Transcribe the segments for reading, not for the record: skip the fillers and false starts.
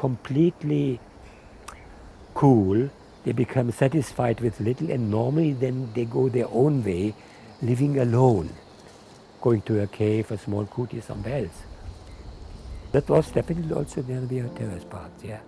completely cool. They become satisfied with little, and normally then they go their own way, living alone, going to a cave, a small kuti, somewhere else. That was definitely also Ñāṇavīra Thera's path, yeah.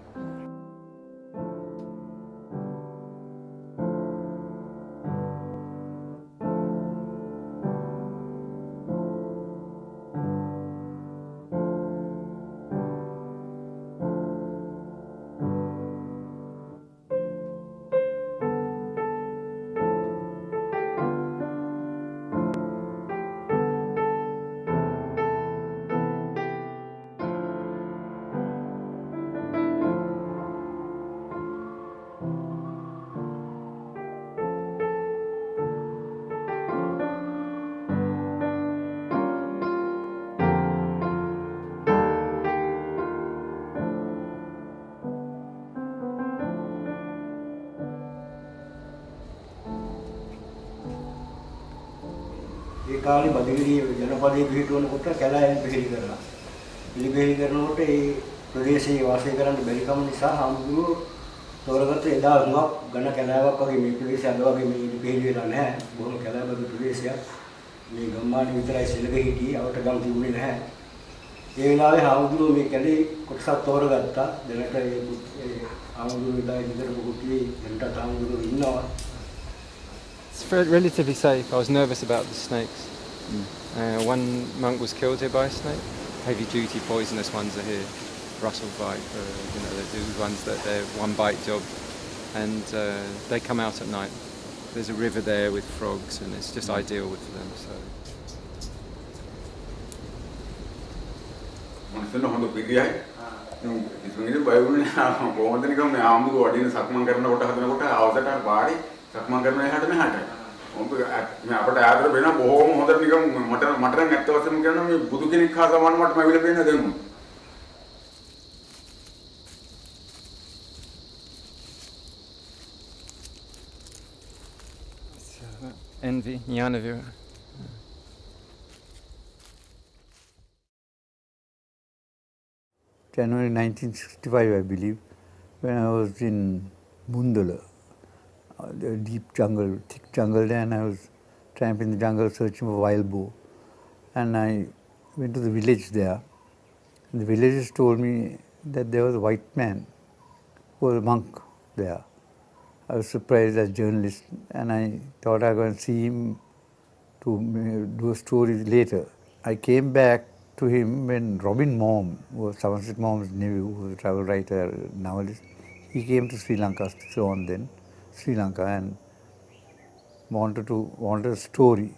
ඒ කාලේ බදගිරිය ජනපදයේ පිහිටවනකොට කැලෑන් පිහිලි කරලා. පිළිපෙහෙලි කරනකොට ඒ ප්‍රදේශයේ වාසය කරන්න බැරි කම නිසා හාමුදුරුවෝ තෝරගත්ත එදා හුඟක් ඝන කැලෑවක් වගේ මේ ප්‍රදේශය අද වගේ මේ පිහිලි වෙලා නැහැ. බොහොම කැලෑබදු ප්‍රදේශයක්. මේ ගම්මානේ විතරයි සෙනග හිටියේ. අවට ගම් තිබුණේ නැහැ. ඒ වෙලාවේ හාමුදුරුවෝ මේ කැලේ කොටසක් තෝරගත්තා. දැනට ඒ හාමුදුරුවෝ ඉඳලා ඉදිරියට කුටියේ දැනට හාමුදුරුවෝ ඉන්නවා. It's relatively safe. I was nervous about the snakes. One monk was killed here by a snake. Heavy duty poisonous ones are here. Russell bite, they do ones that they're one bite job. And they come out at night. There's a river there with frogs and it's just ideal for them. So. සක්මන් කරන එහාට මෙහාට මේ අපට ආදර වෙන බොහෝම හොඳට නිකන් මට නම් ඇත්ත වශයෙන්ම කියනවා මේ බුදු කෙනෙක් හා සමාන මටම ඇවිල්ලා පේන දෙන්න. Envy, Ñāṇavīra. January 1965, I believe, when I was in Bundala. The deep jungle, thick jungle there, and I was tramping in the jungle searching for wild boar. And I went to the village there. And the villagers told me that there was a white man who was a monk there. I was surprised as a journalist, and I thought I was going to see him to do a story later. I came back to him when Robin Mom, who was Somerset Maugham's nephew, who was a travel writer, novelist, he came to Sri Lanka, so on then. Sri Lanka, and wanted a story.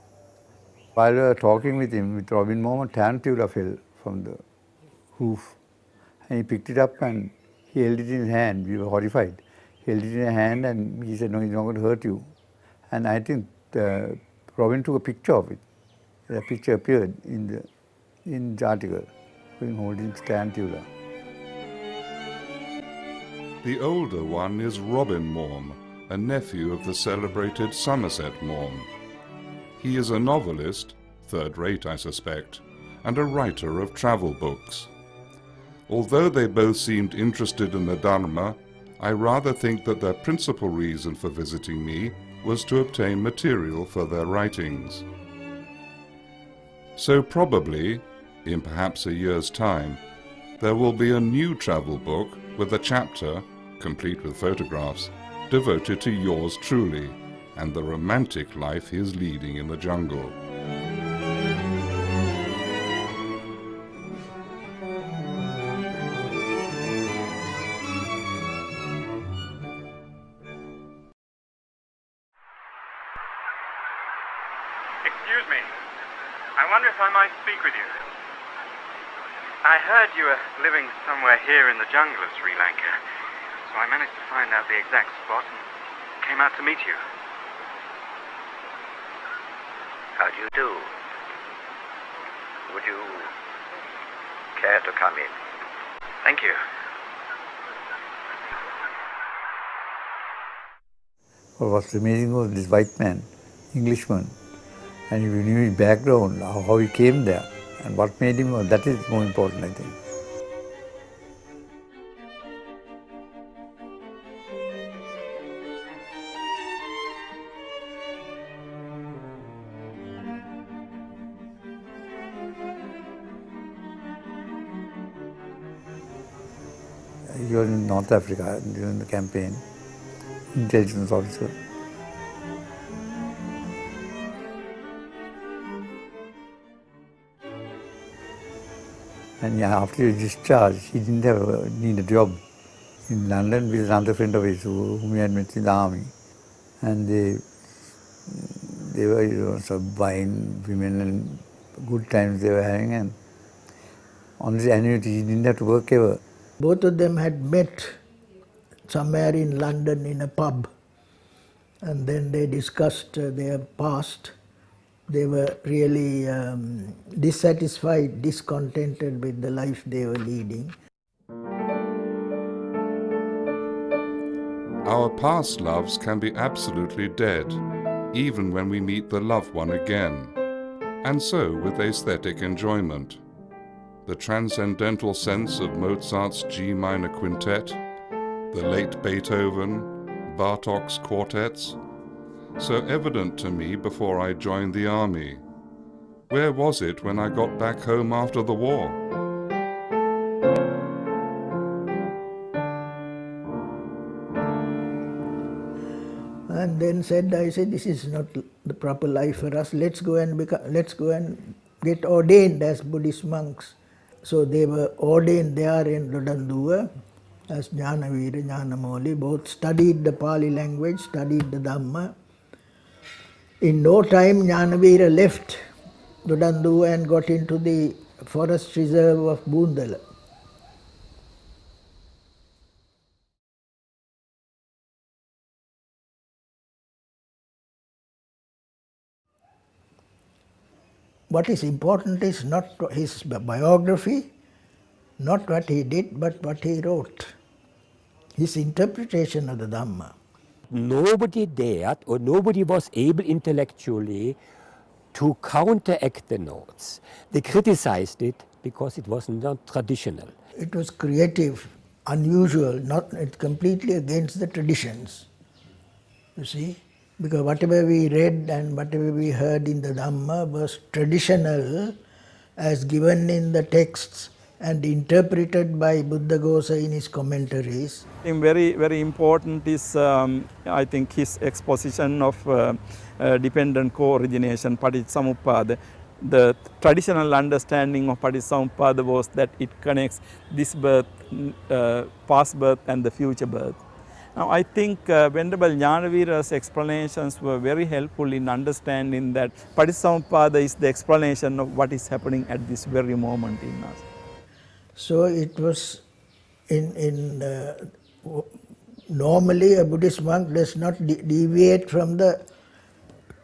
While we were talking with him, with Robin Mom, a tarantula fell from the roof. And he picked it up and he held it in his hand. We were horrified. He held it in his hand and he said, "No, it's not going to hurt you." And I think Robin took a picture of it. The picture appeared in the article, him holding his tarantula. The older one is Robin Maugham, a nephew of the celebrated Somerset Maugham. He is a novelist, third rate I suspect, and a writer of travel books. Although they both seemed interested in the Dharma, I rather think that their principal reason for visiting me was to obtain material for their writings. So probably, in perhaps a year's time, there will be a new travel book with a chapter, complete with photographs, devoted to yours truly and the romantic life he is leading in the jungle. Excuse me. I wonder if I might speak with you. I heard you were living somewhere here in the jungle of Sri Lanka. So I managed to find out the exact spot and came out to meet you. How do you do? Would you care to come in? Thank you. What was amazing was this white man, Englishman, and if you knew his background, how he came there, and what made him, that is more important, I think. He was in North Africa during the campaign, intelligence officer. And yeah, after his discharge, he didn't need a job. In London with another friend of his whom he had met in the army. And they were sort of buying women and good times they were having, and on his annuity he didn't have to work ever. Both of them had met somewhere in London in a pub, and then they discussed their past. They were really dissatisfied, discontented with the life they were leading. Our past loves can be absolutely dead, even when we meet the loved one again. And so with aesthetic enjoyment. The transcendental sense of Mozart's G minor quintet, the late Beethoven, Bartók's quartets, so evident to me before I joined the army. Where was it when I got back home after the war? And then I said, this is not the proper life for us. Let's go and get ordained as Buddhist monks. So they were ordained there in Dodanduwa as Ñāṇavīra, Ñāṇamoli. Both studied the Pali language, studied the Dhamma. In no time, Ñāṇavīra left Dodanduwa and got into the forest reserve of Bundala. What is important is not his biography, not what he did, but what he wrote, his interpretation of the Dhamma. Nobody dared or nobody was able intellectually to counteract the notes. They criticized it because it was not traditional. It was creative, unusual, not completely against the traditions, you see. Because whatever we read and whatever we heard in the Dhamma was traditional as given in the texts and interpreted by Buddhaghosa in his commentaries. Very, very important is, I think, his exposition of dependent co-origination, Paticcasamuppada. The traditional understanding of Paticcasamuppada was that it connects this birth, past birth and the future birth. Now, I think Venerable Ñāṇavīra's explanations were very helpful in understanding that Paticcasamuppada is the explanation of what is happening at this very moment in us. So it was normally a Buddhist monk does not deviate from the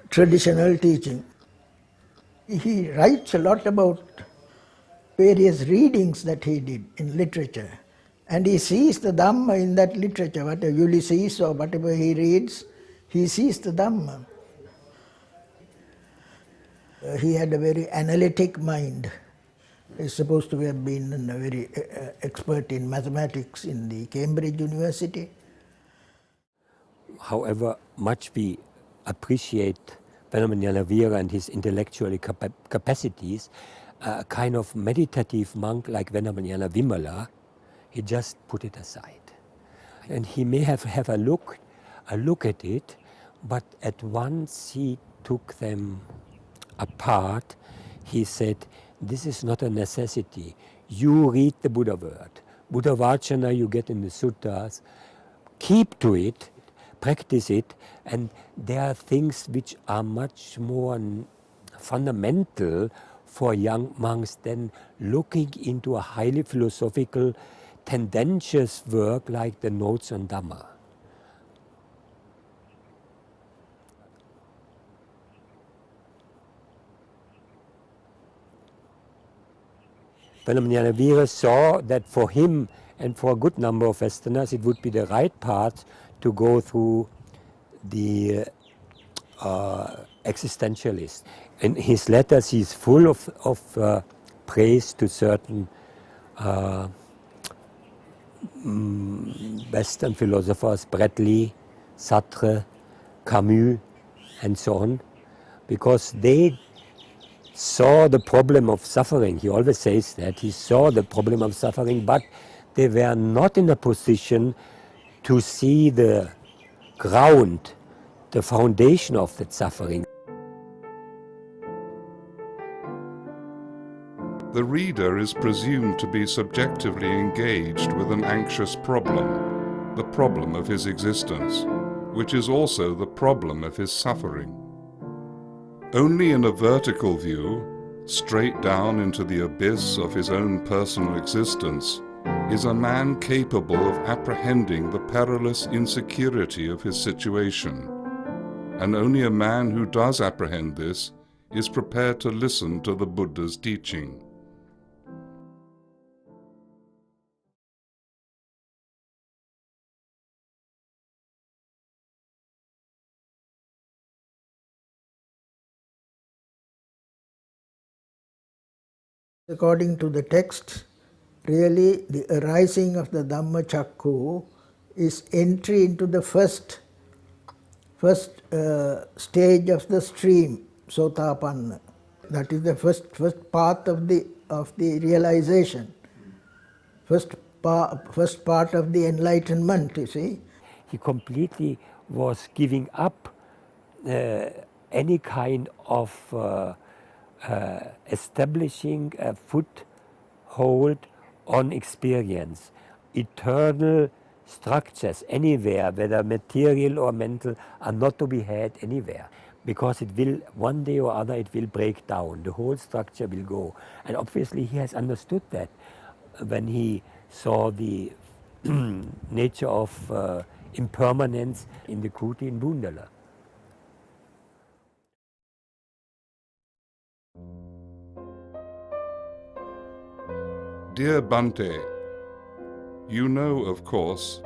traditional teaching. He writes a lot about various readings that he did in literature. And he sees the Dhamma in that literature, whatever Ulysses or whatever he reads, he sees the Dhamma. He had a very analytic mind. He's supposed to have been a very expert in mathematics in the Cambridge University. However much we appreciate Venerable Ñāṇavīra and his intellectual capacities, a kind of meditative monk like Venerable Ñāṇavimala, he just put it aside. And he may have a look at it, but at once he took them apart. He said, this is not a necessity. You read the Buddha word. Buddha Vachana you get in the suttas. Keep to it, practice it, and there are things which are much more fundamental for young monks than looking into a highly philosophical, tendentious work like the Notes on Dhamma. Venerable Ñāṇavīra saw that for him and for a good number of Westerners it would be the right path to go through the existentialist. In his letters he is full of praise to certain Western philosophers, Bradley, Sartre, Camus, and so on, because they saw the problem of suffering. He always says that he saw the problem of suffering, but they were not in a position to see the ground, the foundation of that suffering. The reader is presumed to be subjectively engaged with an anxious problem, the problem of his existence, which is also the problem of his suffering. Only in a vertical view, straight down into the abyss of his own personal existence, is a man capable of apprehending the perilous insecurity of his situation. And only a man who does apprehend this is prepared to listen to the Buddha's teaching. According to the text, really the arising of the Dhamma Chakku is entry into the first stage of the stream, Sotapanna. That is the first path of the realization, first part of the enlightenment, you see. He completely was giving up any kind of establishing a foothold on experience, eternal structures anywhere, whether material or mental, are not to be had anywhere, because it will, one day or other, it will break down. The whole structure will go. And obviously he has understood that when he saw the nature of impermanence in the Kuti in Bundala. Dear Bhante, you know, of course,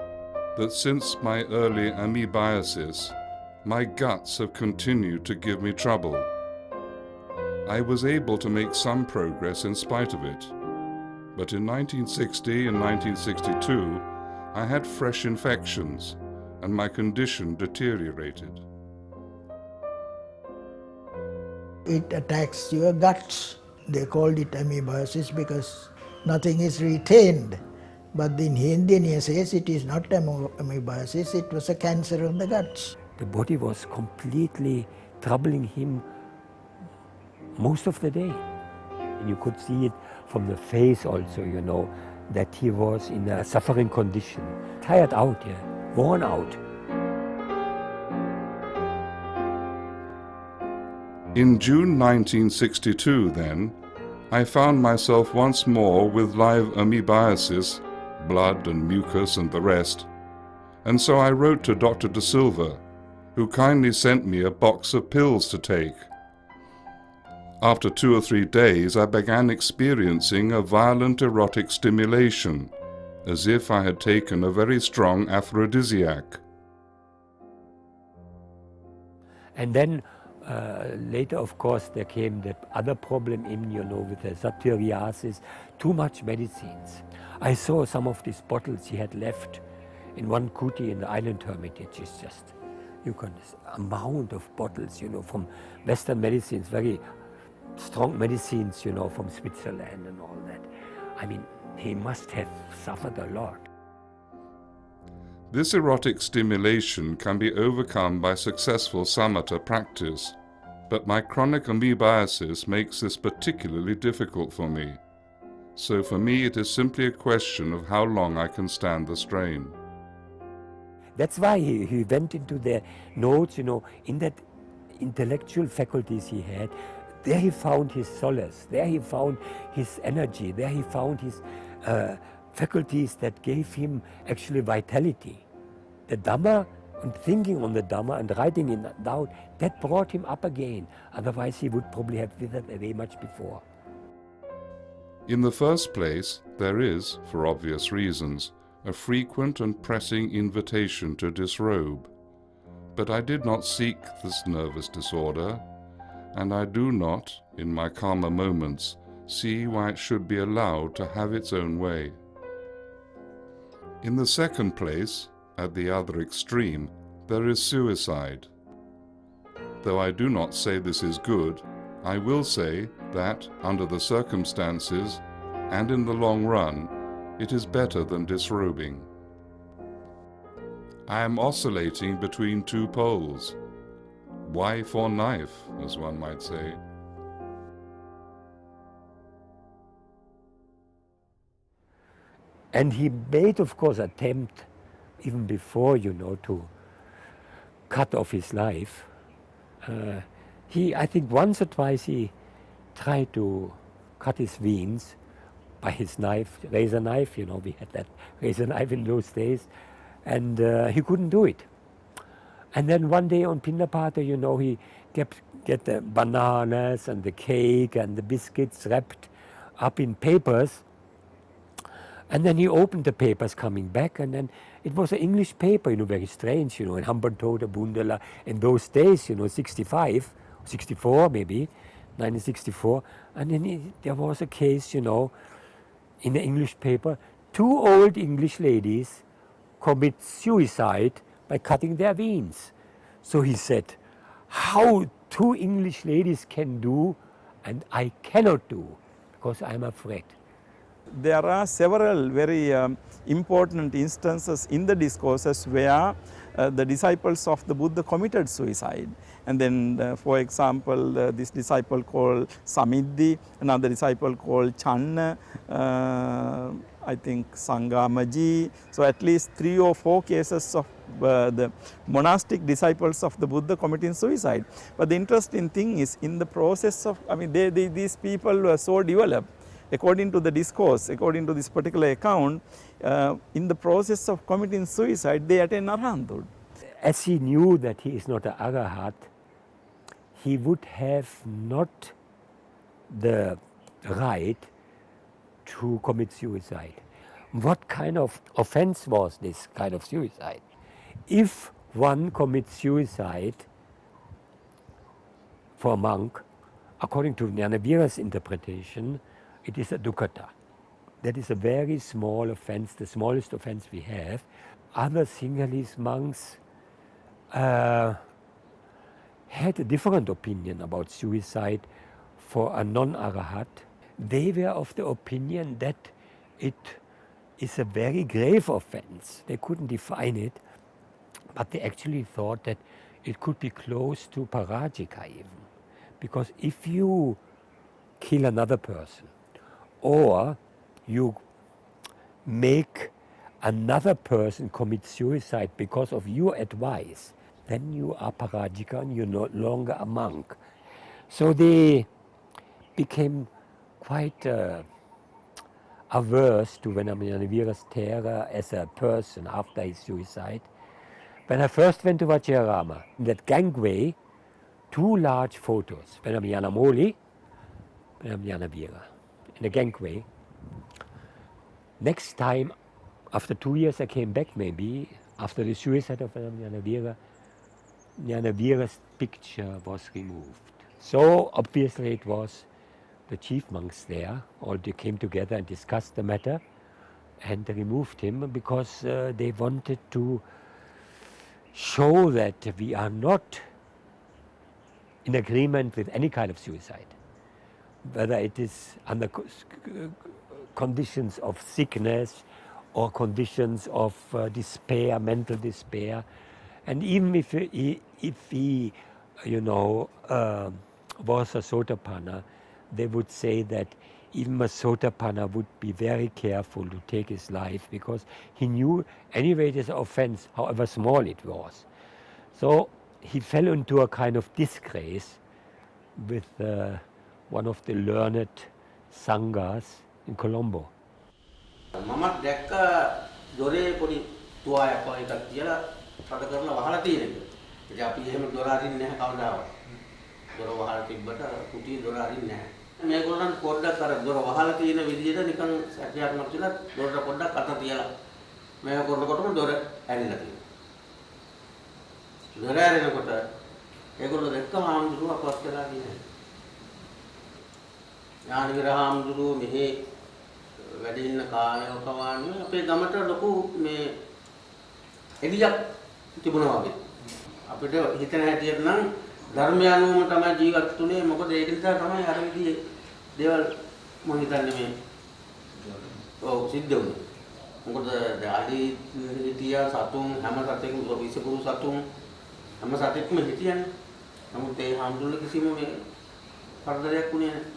that since my early amoebiasis, my guts have continued to give me trouble. I was able to make some progress in spite of it, but in 1960 and 1962, I had fresh infections and my condition deteriorated. It attacks your guts. They called it amoebiasis because nothing is retained. But in Indian he says it is not amoebiasis, it was a cancer of the guts. The body was completely troubling him most of the day. And you could see it from the face also, you know, that he was in a suffering condition. Tired out, yeah, worn out. In June 1962, then, I found myself once more with live amoebiasis, blood and mucus and the rest, and so I wrote to Dr. De Silva, who kindly sent me a box of pills to take. After 2 or 3 days, I began experiencing a violent erotic stimulation, as if I had taken a very strong aphrodisiac. And then later, of course, there came the other problem in, you know, with the psoriasis, too much medicines. I saw some of these bottles he had left in one kuti in the island hermitage. It's just, you can, amount of bottles, you know, from Western medicines, very strong medicines, you know, from Switzerland and all that. I mean, he must have suffered a lot. This erotic stimulation can be overcome by successful samatha practice, but my chronic amoebiasis makes this particularly difficult for me. So for me it is simply a question of how long I can stand the strain. That's why he went into the notes, you know, in that intellectual faculties he had. There he found his solace, there he found his energy, there he found his faculties that gave him actually vitality. The Dhamma, and thinking on the Dhamma and writing it down, that brought him up again. Otherwise he would probably have withered away much before. In the first place, there is, for obvious reasons, a frequent and pressing invitation to disrobe. But I did not seek this nervous disorder, and I do not, in my calmer moments, see why it should be allowed to have its own way. In the second place, at the other extreme, there is suicide. Though I do not say this is good, I will say that, under the circumstances, and in the long run, it is better than disrobing. I am oscillating between two poles, wife or knife, as one might say. And he made, of course, attempt, even before, to cut off his life. I think once or twice he tried to cut his veins by his knife, razor knife, we had that razor knife in those days, and he couldn't do it. And then one day on Pinnapata, he get the bananas and the cake and the biscuits wrapped up in papers. And then he opened the papers coming back, and then it was an English paper, very strange, in Hambantota, Bundala, in those days, 65, 64 maybe, 1964. And then there was a case, in the English paper, 2 old English ladies commit suicide by cutting their veins. So he said, how 2 English ladies can do, and I cannot do, because I'm afraid. There are several very important instances in the discourses where the disciples of the Buddha committed suicide. And then, for example, this disciple called Samiddhi, another disciple called Channa, I think Sangamaji. So at least 3 or 4 cases of the monastic disciples of the Buddha committing suicide. But the interesting thing is, in the process of, these people were so developed. According to the discourse, according to this particular account, in the process of committing suicide, they attained arahanthood. As he knew that he is not an arahat, he would have not the right to commit suicide. What kind of offense was this kind of suicide? If one commits suicide for a monk, according to Ñāṇavīra's interpretation, it is a dukkata. That is a very small offense, the smallest offense we have. Other Sinhalese monks had a different opinion about suicide for a non-arahat. They were of the opinion that it is a very grave offense. They couldn't define it, but they actually thought that it could be close to parajika even. Because if you kill another person, or you make another person commit suicide because of your advice, then you are parajika and you're no longer a monk. So they became quite averse to Ñāṇavīra's Thera as a person after his suicide. When I first went to Vajrayana, in that gangway, 2 large photos, Ñāṇamoli, Ñāṇavīra, in the gangway. Next time, after 2 years I came back maybe, after the suicide of Ñāṇavīra, Ñāṇavīra's picture was removed. So obviously it was the chief monks there, all they came together and discussed the matter and they removed him because they wanted to show that we are not in agreement with any kind of suicide, whether it is under conditions of sickness or conditions of despair, mental despair. And even if he was a Sotapanna, they would say that even a Sotapanna would be very careful to take his life because he knew anyway it is an offense, however small it was. So he fell into a kind of disgrace with one of the learned sanghas in Colombo. මමත් දැක්ක දොරේ පොඩි තුවායක් වගේ එකක් තියලා පද කරලා වහලා තියෙන එක. ඉතින් අපි එහෙම දොර අරින්නේ නැහැ කවදාවත්. දොර වහලා තිබ්බට කුටියේ දොර අරින්නේ නැහැ. මේගොල්ලන් පොඩ්ඩක් අර දොර වහලා තියෙන විදිහට නිකන් සැකයක් නැතිලා දොරට පොඩ්ඩක් අත තියලා මේක කරනකොටම දොර ඇරිලා තියෙනවා. දොර ඇරෙනකොට ඒගොල්ලෝ දැක්කම හාමුදුරුවෝ අපවත් වෙලා ගියේ. ඥානවීර හාමුදුරුවෝ මෙහි වැඩ ඉන්න කායකවානුවේ අපේ ගමට ලොකු මේ එළියක් තිබුණා වගේ. අපිට හිතන හැටියට නම් ධර්මය අනුවම තමයි ජීවත් වුනේ. මොකද ඒක නිසා තමයි අර විදිහේ දේවල් මම හිතන්නේ මේ ඔව් සිද්ධ වුනේ. මොකද අලි හිටියා සතුන් හැම සතෙක්ම විසකුරු සතුන් හැම සතෙක්ම හිටියනේ. නමුත් ඒ හාමුදුරුවෝ කිසිම මේ කරදරයක් වුණේ නැහැ.